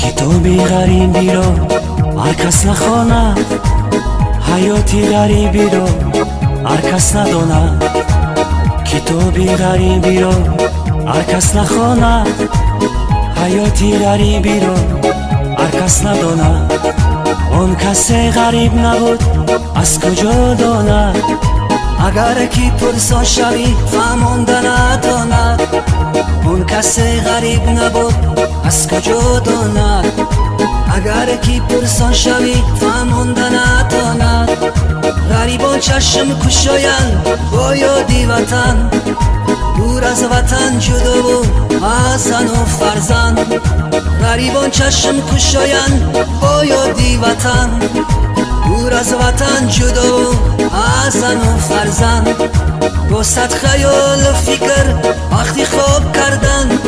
کتابی غریبی رو هر کس نخواند، حیاتی غریبی رو هر کس نداند. کتابی غریبی رو هر کس نخواند، حیاتی غریبی رو هر کس نداند. اون کسی غریب نبود از کجا داند؟ اگر کی پرسان شوی فهمانده نداند. اون کسی غریب نبود از کجا داند؟ اگر کی پرسان شوی فهمانده نداند. غریبان چشم کشایند با یادی وطن، دور از وطن جدا و از زن و فرزند. غریبان چشم کشایند با یادی وطن، دور از وطن جدا و از زن و فرزند. با صد خیال و فکر وقتی خواب کردن،